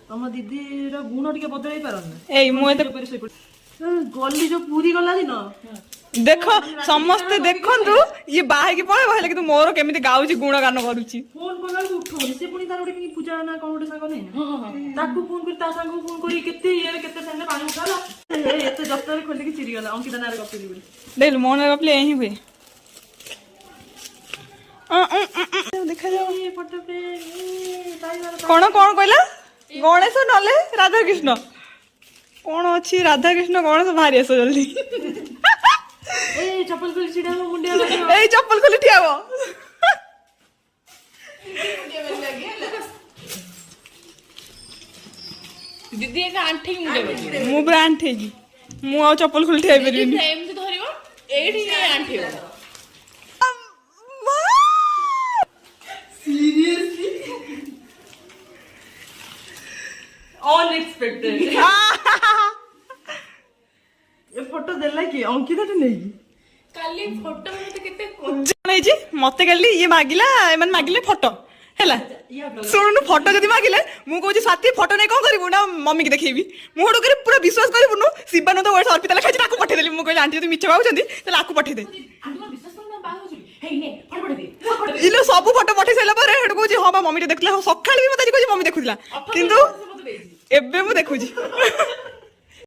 तम दीदी गुण टे बदल पार गली जो पूरी गला दिन देख समस्ते देखु ये बाहर पड़े कि मोर केमी गाँव गुण गान करुच्ची फोन कला उठौनी से पुणी तार गोटे पूजा ना कौन गोटे सांग नहीं ताकू फोन कर ता सांग फोन करी केते ये केते संगे पानी उठाला एते जत्तर खोली के चिरी गला अंकिता नारे गपिली बोली देख मो ना गपले यही हुए देखा जाओ ये फोटो पे कौन कौन कहला गणेश नले राधा कृष्ण कौन अच्छी राधा कृष्ण गणेश भारी आस जल्दी ए चप्पल खोली छिड़ा मुंडिया ए चप्पल खोली ठिया हो दीदी एक आंठी मुंडे मु पूरा आंठेगी मु आ चप्पल खोली ठिया परिबिनी एमती धरिबो एठी आंठी हो सीरियसली अनएक्सपेक्टेड ये फोटो देला कि अंकिता टे नहीं काली फोटो मते केते जनै जी मते गली ये मागिला एमन मागिले फोटो हैला सुन फोटो जदी मागिले मु कहू साथी फोटो नै कोन करबु ना मम्मी के देखैबी मु हडो करे पूरा विश्वास करबुनु शिवानंद वर्ष अर्पिता लिखा ताकू पठे देली मु कहली आंटी जदी मिछ कहउछंती तले आकू पठे दे आंटी विश्वास करना बा हो हे ने फोटो दे इलो सब फोटो पठे सैला पर हडो कहू हां बा मम्मी देखला सकाळ भी मते कहू मम्मी देखुदिला किंतु एबे मु देखुजी